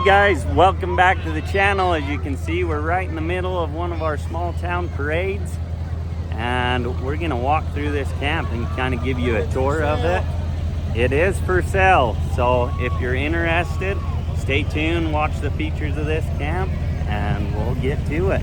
guys, welcome back to the channel. As you can see, we're right in the middle of one of our small town parades, and we're gonna walk through this camp and kind of give you a tour of it. It is for sale, so if you're interested, stay tuned, watch the features of this camp, and we'll get to it.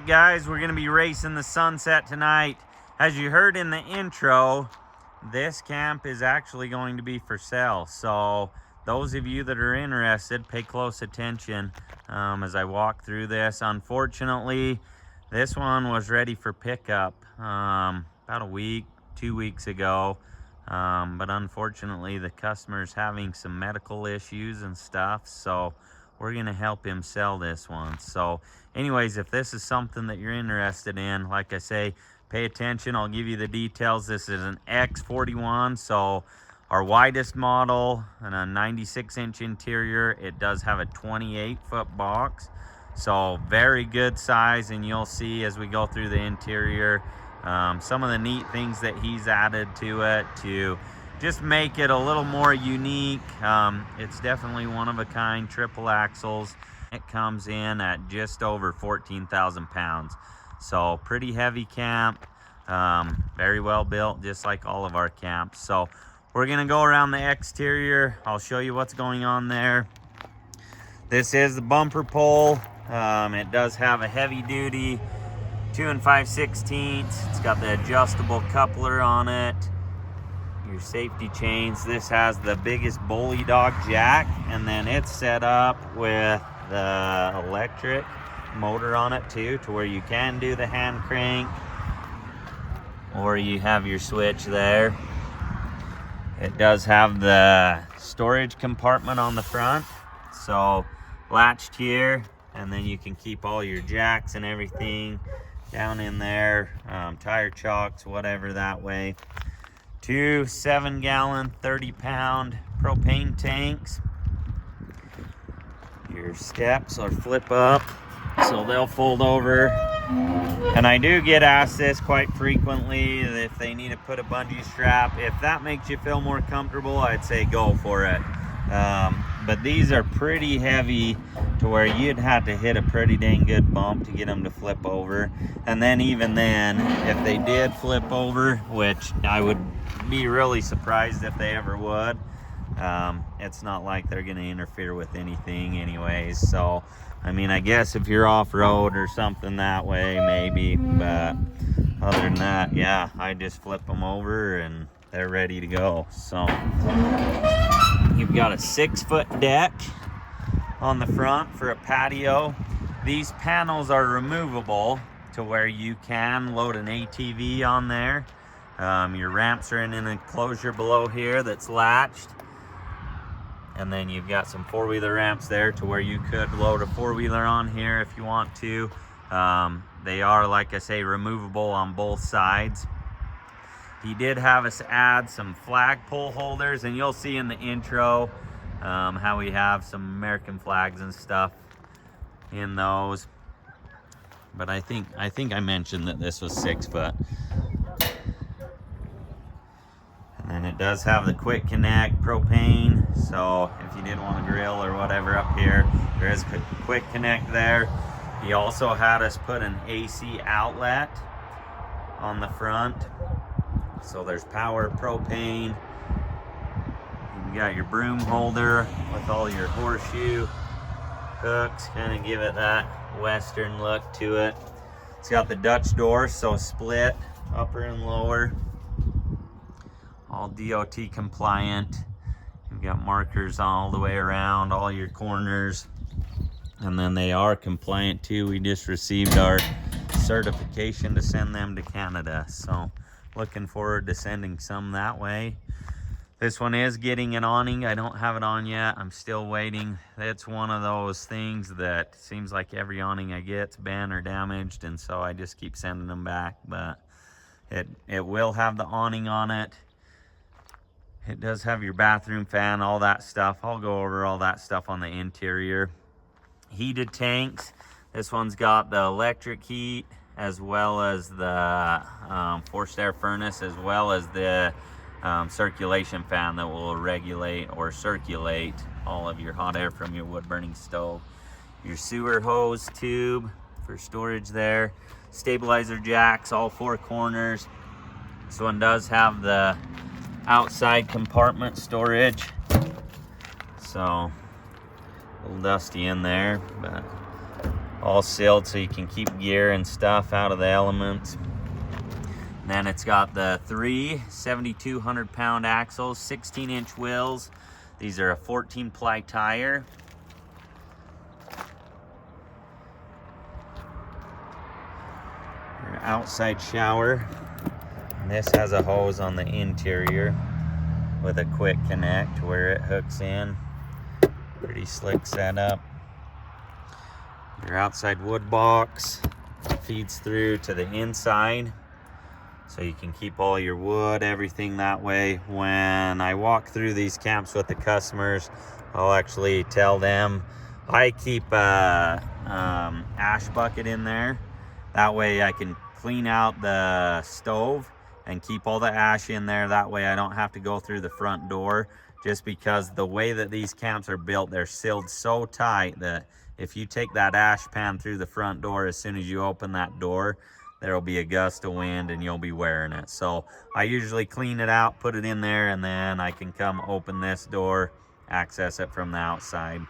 Guys, we're gonna be racing the sunset tonight. As you heard in the intro, this camp is actually going to be for sale, so those of you that are interested, pay close attention as I walk through this. Unfortunately, this one was ready for pickup about a week, 2 weeks ago, but unfortunately the customer's having some medical issues and stuff, so we're gonna help him sell this one. So anyways, if this is something that you're interested in, like I say, pay attention. I'll give you the details. This is an X41, so our widest model, and a 96-inch interior. It does have a 28-foot box, so very good size, and you'll see as we go through the interior some of the neat things that he's added to it to just make it a little more unique. It's definitely one of a kind, triple axles. It comes in at just over 14,000 pounds. So pretty heavy camp, very well built, just like all of our camps. So we're gonna go around the exterior. I'll show you what's going on there. This is the bumper pole. It does have a heavy duty 2 5/16. It's got the adjustable coupler on it. Your safety chains. This has the biggest bully dog jack, and then it's set up with the electric motor on it too, to where you can do the hand crank, or you have your switch there. It does have the storage compartment on the front, so latched here, and then you can keep all your jacks and everything down in there, tire chocks, whatever, that way. 2 7-gallon 30-pound propane tanks. Your steps will flip up, so they'll fold over. And I do get asked this quite frequently, if they need to put a bungee strap. If that makes you feel more comfortable, I'd say go for it. But these are pretty heavy, to where you'd have to hit a pretty dang good bump to get them to flip over. And then even then, if they did flip over, which I would be really surprised if they ever would, it's not like they're gonna interfere with anything anyways. So I mean, I guess if you're off-road or something that way, maybe, but other than that, yeah, I just flip them over and they're ready to go. So you've got a 6-foot deck on the front for a patio. These panels are removable, to where you can load an ATV on there. Your ramps are in an enclosure below here that's latched, and then you've got some 4-wheeler ramps there, to where you could load a 4-wheeler on here if you want to. They are, like I say, removable on both sides. He did have us add some flagpole holders, and you'll see in the intro how we have some American flags and stuff in those. But I think I mentioned that this was 6 foot. And it does have the quick connect propane, so if you did want to grill or whatever up here, there is a quick connect there. He also had us put an AC outlet on the front, so there's power, propane. You got your broom holder with all your horseshoe hooks, kind of give it that western look to it. It's got the Dutch door, so split upper and lower, all DOT compliant. You've got markers all the way around all your corners, and then they are compliant too. We just received our certification to send them to Canada, so looking forward to sending some that way. This one is getting an awning. I don't have it on yet. I'm still waiting. It's one of those things that seems like every awning I get's bent or damaged, and so I just keep sending them back. But it will have the awning on it. It does have your bathroom fan, all that stuff. I'll go over all that stuff on the interior. Heated tanks. This one's got the electric heat as well as the forced air furnace, as well as the circulation fan that will regulate or circulate all of your hot air from your wood burning stove. Your sewer hose tube for storage there. Stabilizer jacks, all four corners. This one does have the outside compartment storage, so a little dusty in there, but all sealed so you can keep gear and stuff out of the elements. And then it's got the three 7,200 pound axles, 16-inch wheels. These are a 14-ply tire. Your outside shower. This has a hose on the interior with a quick connect where it hooks in. Pretty slick setup. Your outside wood box feeds through to the inside, so you can keep all your wood, everything that way. When I walk through these camps with the customers, I'll actually tell them I keep a ash bucket in there. That way I can clean out the stove and keep all the ash in there. That way I don't have to go through the front door, just because the way that these camps are built, they're sealed so tight that if you take that ash pan through the front door, as soon as you open that door, there'll be a gust of wind and you'll be wearing it. So I usually clean it out, put it in there, and then I can come open this door, access it from the outside.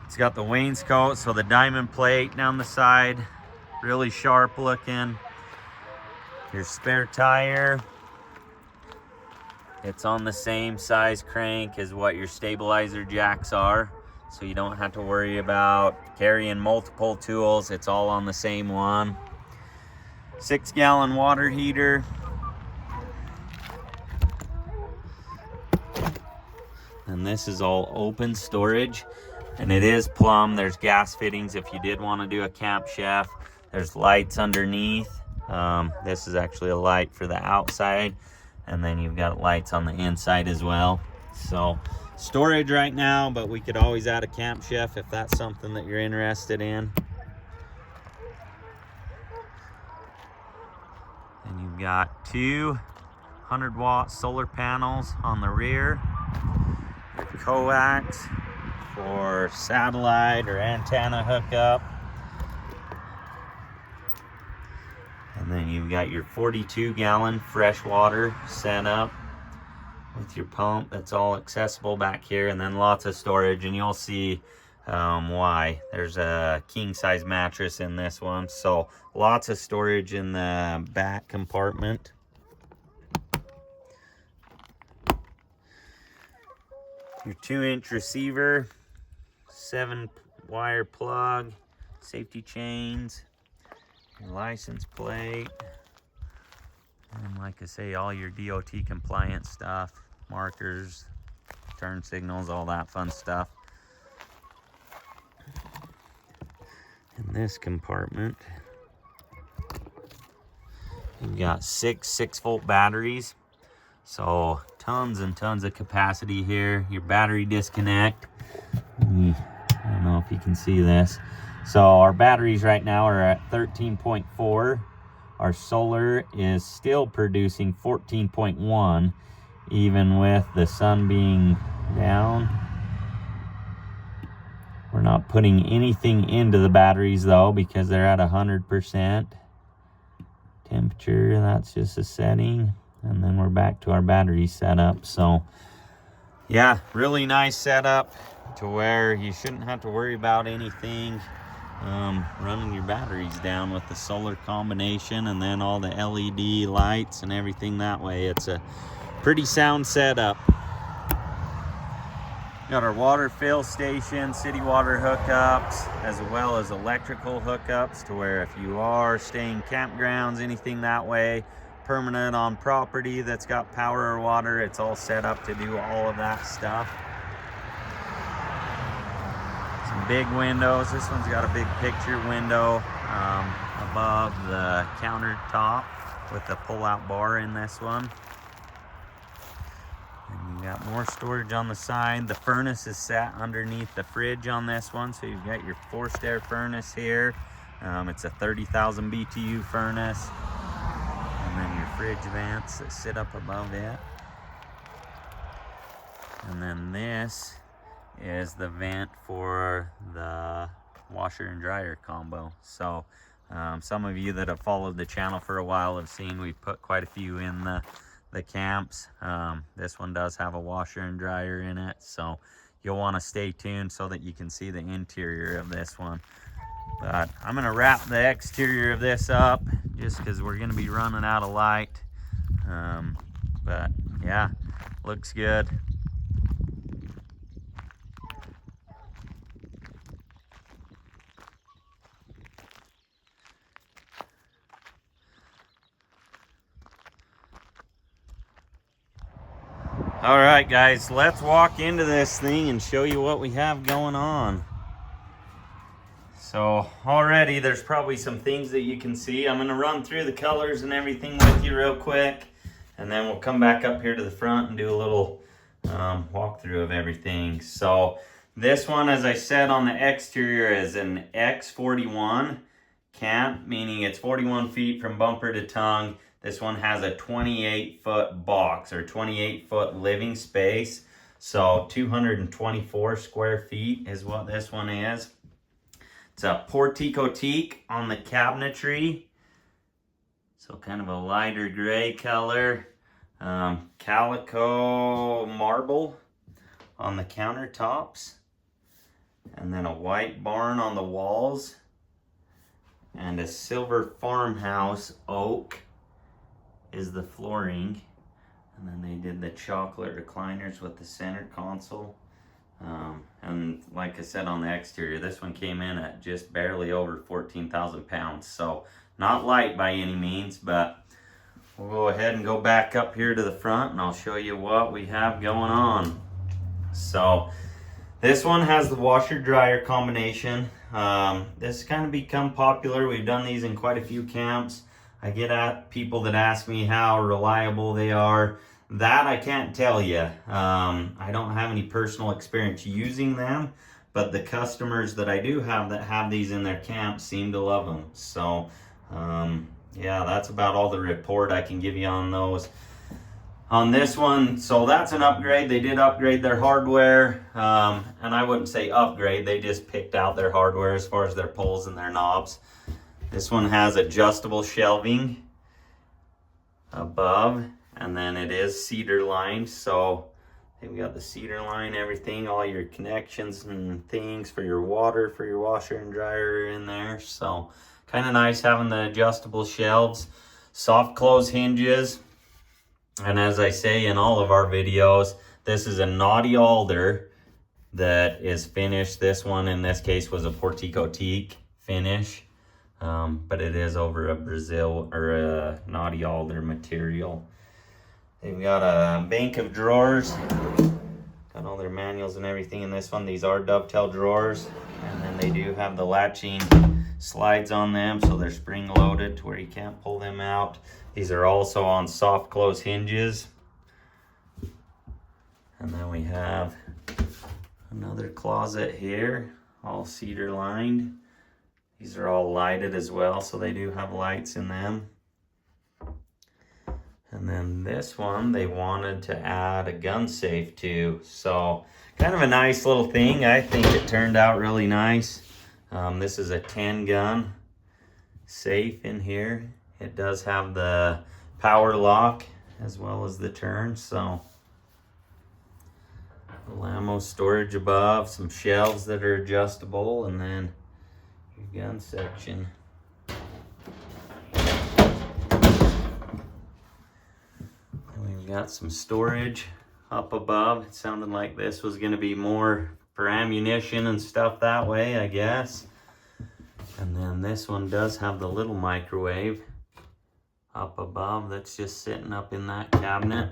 It's got the wainscot, so the diamond plate down the side, really sharp looking. Your spare tire, it's on the same size crank as what your stabilizer jacks are, so you don't have to worry about carrying multiple tools. It's all on the same one. 6-gallon water heater. And this is all open storage, and it is plumb. There's gas fittings if you did want to do a camp chef. There's lights underneath. This is actually a light for the outside, and then you've got lights on the inside as well. So storage right now, but we could always add a camp chef if that's something that you're interested in. And you've got two 100-watt solar panels on the rear. Your coax for satellite or antenna hookup. And then you've got your 42-gallon freshwater setup with your pump. That's all accessible back here, and then lots of storage, and you'll see why. There's a king-size mattress in this one, so lots of storage in the back compartment. Your 2-inch receiver, 7-wire plug, safety chains, your license plate, and like I say, all your DOT compliant stuff, markers, turn signals, all that fun stuff. In this compartment, you've got 6 6-volt batteries, so tons and tons of capacity here. Your battery disconnect, I don't know if you can see this. So our batteries right now are at 13.4. Our solar is still producing 14.1, even with the sun being down. We're not putting anything into the batteries though, because they're at 100% temperature. That's just a setting. And then we're back to our battery setup. So yeah, really nice setup to where you shouldn't have to worry about anything running your batteries down with the solar combination, and then all the LED lights and everything that way. It's a pretty sound setup. Got our water fill station, city water hookups, as well as electrical hookups, to where if you are staying campgrounds, anything that way, permanent on property that's got power or water, it's all set up to do all of that stuff. Some big windows. This one's got a big picture window above the countertop with the pull-out bar in this one. And you got more storage on the side. The furnace is set underneath the fridge on this one, so you've got your forced air furnace here. It's a 30,000 BTU furnace. And then your fridge vents that sit up above it. And then this is the vent for the washer and dryer combo. So some of you that have followed the channel for a while have seen we've put quite a few in the camps. This one does have a washer and dryer in it, so you'll want to stay tuned so that you can see the interior of this one. But I'm going to wrap the exterior of this up just because we're going to be running out of light. But yeah, looks good. All right, guys, let's walk into this thing and show you what we have going on. So already there's probably some things that you can see. I'm gonna run through the colors and everything with you real quick, and then we'll come back up here to the front and do a little walkthrough of everything. So this one, as I said on the exterior, is an X41 camp, meaning it's 41 feet from bumper to tongue. This one has a 28-foot box or 28-foot living space. So 224 square feet is what this one is. It's a portico teak on the cabinetry. So kind of a lighter gray color. Calico marble on the countertops. And then a white barn on the walls. And a silver farmhouse oak is the flooring. And then they did the chocolate recliners with the center console. And like I said on the exterior, this one came in at just barely over 14,000 pounds. So not light by any means, but we'll go ahead and go back up here to the front and I'll show you what we have going on. So this one has the washer dryer combination. This has kind of become popular. We've done these in quite a few camps. I get at people that ask me how reliable they are. That I can't tell you. I don't have any personal experience using them, but the customers that I do have that have these in their camp seem to love them. So yeah, that's about all the report I can give you on those. On this one, so that's an upgrade. They did upgrade their hardware, and I wouldn't say upgrade, they just picked out their hardware as far as their poles and their knobs. This one has adjustable shelving above, and then it is cedar lined. So we got the cedar line, everything, all your connections and things for your water, for your washer and dryer in there. So kind of nice having the adjustable shelves, soft close hinges. And as I say in all of our videos, this is a knotty alder that is finished. This one in this case was a portico teak finish. But it is over a Brazil or a knotty alder material. They've got a bank of drawers. Got all their manuals and everything in this one. These are dovetail drawers. And then they do have the latching slides on them, so they're spring loaded to where you can't pull them out. These are also on soft close hinges. And then we have another closet here, all cedar lined. These are all lighted as well, so they do have lights in them. And then this one, they wanted to add a gun safe to. So kind of a nice little thing. I think it turned out really nice. This is a 10 gun safe in here. It does have the power lock as well as the turn. So the ammo storage above, some shelves that are adjustable, and then your gun section. And we've got some storage up above. It sounded like this was going to be more for ammunition and stuff that way, I guess. And then this one does have the little microwave up above that's just sitting up in that cabinet.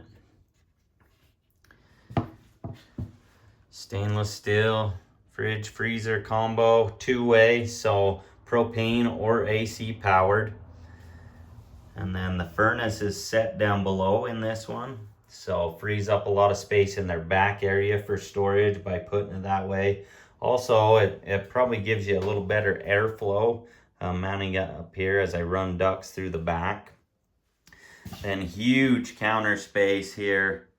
Stainless steel fridge freezer combo, two-way, so propane or AC powered. And then the furnace is set down below in this one, so frees up a lot of space in their back area for storage by putting it that way. Also, it probably gives you a little better airflow mounting it up here as I run ducts through the back. Then huge counter space here.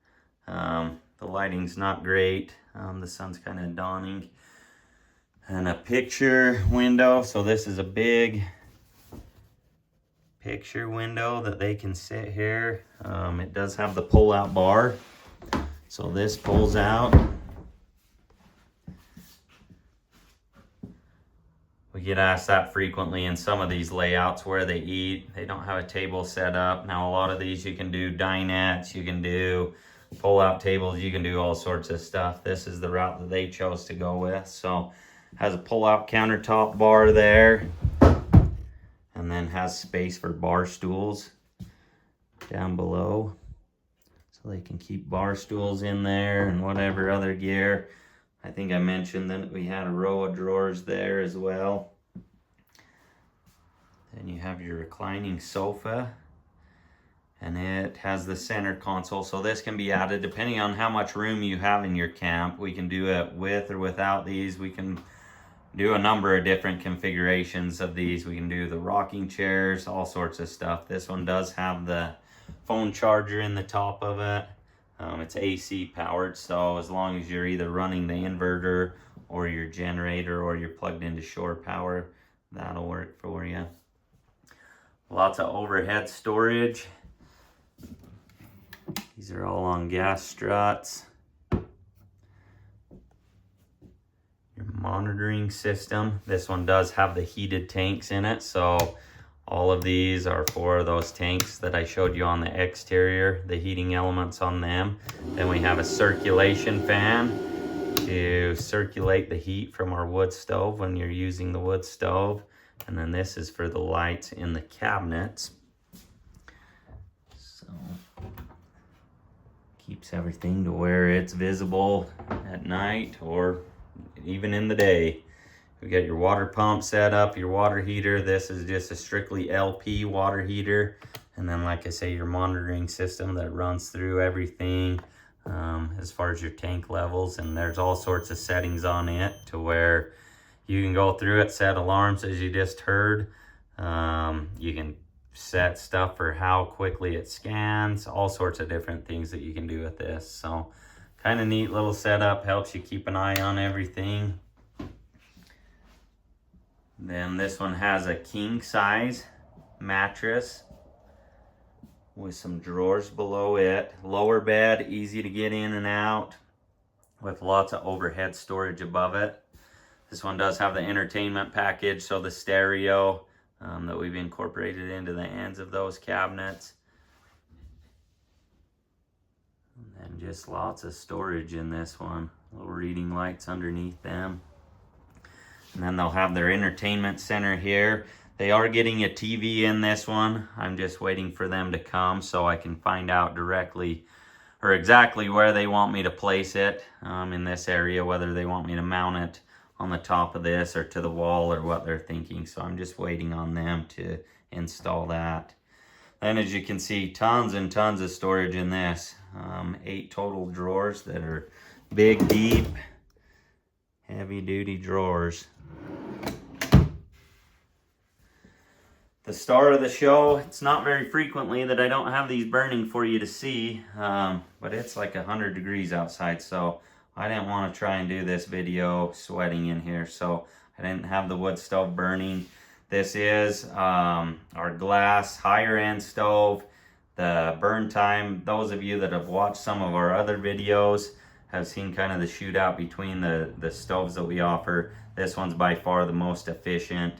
The lighting's not great. The sun's kind of dawning. And a picture window. So this is a big picture window that they can sit here. It does have the pull-out bar. So this pulls out. We get asked that frequently in some of these layouts where they eat. They don't have a table set up. Now a lot of these you can do dinettes, you can do pull-out tables, you can do all sorts of stuff. This is the route that they chose to go with. So has a pull-out countertop bar there, and then has space for bar stools down below. So they can keep bar stools in there and whatever other gear. I think I mentioned that we had a row of drawers there as well. Then you have your reclining sofa, and it has the center console. So this can be added depending on how much room you have in your camp. We can do it with or without these. We can do a number of different configurations of these. We can do the rocking chairs, all sorts of stuff. This one does have the phone charger in the top of it. It's AC powered, so as long as you're either running the inverter or your generator or you're plugged into shore power, that'll work for you. Lots of overhead storage. These are all on gas struts. Your monitoring system. This one does have the heated tanks in it, so all of these are for those tanks that I showed you on the exterior, the heating elements on them. Then we have a circulation fan to circulate the heat from our wood stove when you're using the wood stove. And then this is for the lights in the cabinets. So keeps everything to where it's visible at night or even in the day. We got your water pump set up, your water heater. This is just a strictly LP water heater. And then, like I say, your monitoring system that runs through everything as far as your tank levels. And there's all sorts of settings on it to where you can go through it, set alarms as you just heard. You can set stuff for how quickly it scans, all sorts of different things that you can do with this. So kind of neat little setup, helps you keep an eye on everything. Then this one has a king size mattress with some drawers below it. Lower bed, easy to get in and out with lots of overhead storage above it. This one does have the entertainment package, so the stereo that we've incorporated into the ends of those cabinets. And then just lots of storage in this one. Little reading lights underneath them. And then they'll have their entertainment center here. They are getting a TV in this one. I'm just waiting for them to come so I can find out directly or exactly where they want me to place it in this area, whether they want me to mount it on the top of this or to the wall or what they're thinking. So I'm just waiting on them to install that. Then as you can see, tons and tons of storage in this. 8 total drawers that are big, deep, heavy duty drawers. The star of the show, it's not very frequently that I don't have these burning for you to see, but it's like 100 degrees outside, so I didn't want to try and do this video sweating in here, so I didn't have the wood stove burning. This is our glass higher end stove. The burn time, those of you that have watched some of our other videos have seen kind of the shootout between the stoves that we offer. This one's by far the most efficient.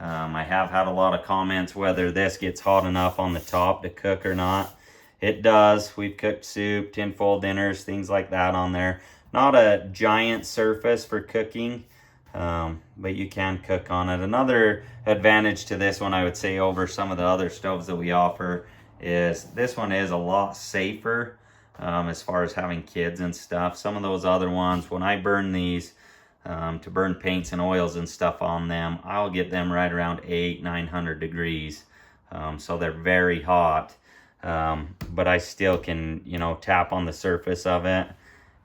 I have had a lot of comments whether this gets hot enough on the top to cook or not. It does. We've cooked soup, tinfoil dinners, things like that on there. Not a giant surface for cooking, but you can cook on it. Another advantage to this one, I would say, over some of the other stoves that we offer is this one is a lot safer as far as having kids and stuff. Some of those other ones, when I burn these to burn paints and oils and stuff on them, I'll get them right around 800-900 degrees. So they're very hot, but I still can, you know, tap on the surface of it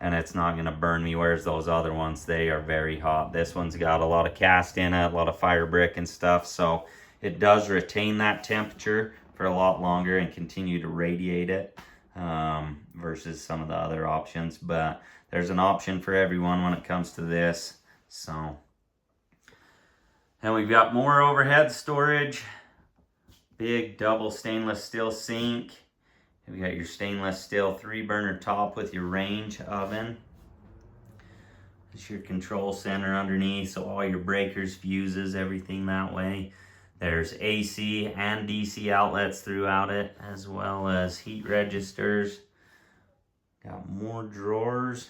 and it's not going to burn me, whereas those other ones, they are very hot. This one's got a lot of cast in it, a lot of fire brick and stuff, so it does retain that temperature for a lot longer and continue to radiate it versus some of the other options. But there's an option for everyone when it comes to this. So, and we've got more overhead storage. Big double stainless steel sink. We got your stainless steel 3-burner top with your range oven. It's your control center underneath, so all your breakers, fuses, everything that way. There's AC and DC outlets throughout it, as well as heat registers. Got more drawers,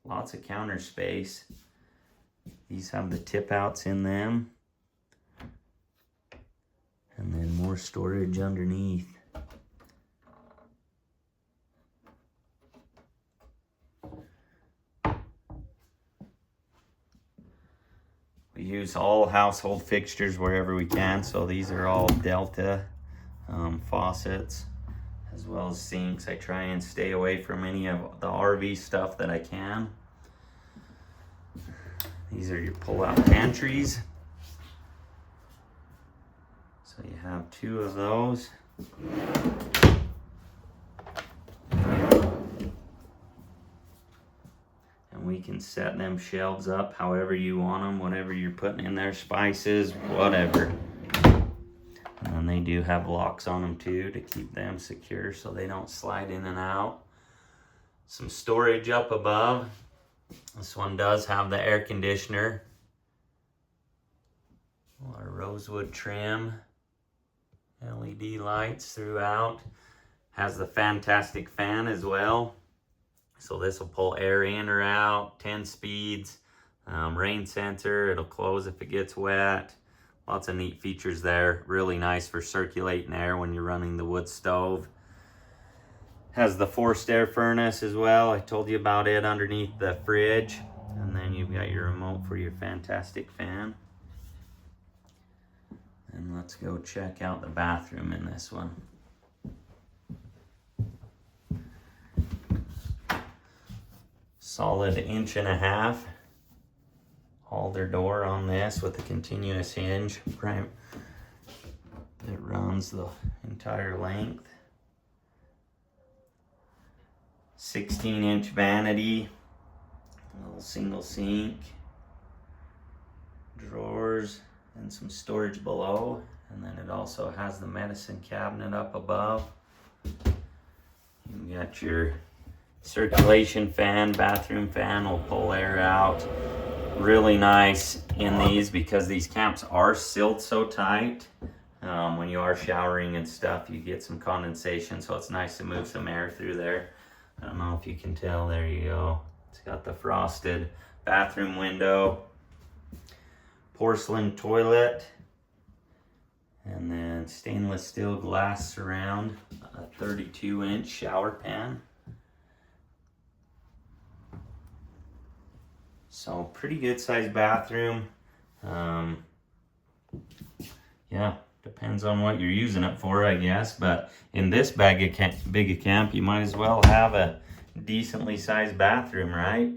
lots of counter space. These have the tip outs in them. And then more storage underneath. We use all household fixtures wherever we can, so these are all Delta faucets, as well as sinks. I try and stay away from any of the RV stuff that I can. These are your pull-out pantries. So you have 2 of those. We can set them shelves up however you want them, whatever you're putting in there, spices, whatever. And then they do have locks on them too to keep them secure so they don't slide in and out. Some storage up above. This one does have the air conditioner. A lot of rosewood trim. LED lights throughout. Has the fantastic fan as well. So this will pull air in or out, 10 speeds, rain sensor, it'll close if it gets wet. Lots of neat features there. Really nice for circulating air when you're running the wood stove. Has the forced air furnace as well. I told you about it underneath the fridge. And then you've got your remote for your fantastic fan. And let's go check out the bathroom in this one. Solid 1.5 inches Alder door on this with a continuous hinge. It runs the entire length. 16-inch vanity. A little single sink. Drawers and some storage below. And then it also has the medicine cabinet up above. You got your circulation fan, bathroom fan will pull air out. Really nice in these because these camps are sealed so tight. When you are showering and stuff, you get some condensation, so it's nice to move some air through there. I don't know if you can tell, there you go. It's got the frosted bathroom window, porcelain toilet, and then stainless steel glass surround, a 32-inch shower pan. So pretty good sized bathroom. Yeah, depends on what you're using it for, I guess. But in this big a camp, you might as well have a decently sized bathroom, right?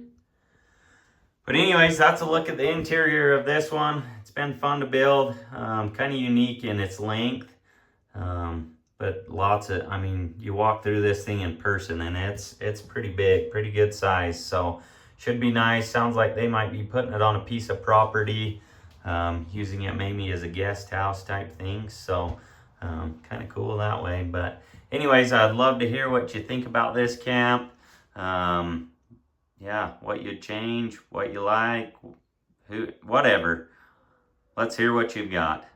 But anyways, that's a look at the interior of this one. It's been fun to build. Kind of unique in its length. But lots of, I mean, you walk through this thing in person and it's pretty big, pretty good size. So should be nice. Sounds like they might be putting it on a piece of property, using it maybe as a guest house type thing. So kind of cool that way. But anyways, I'd love to hear what you think about this camp. Yeah, what you'd change, what you like, whatever. Let's hear what you've got.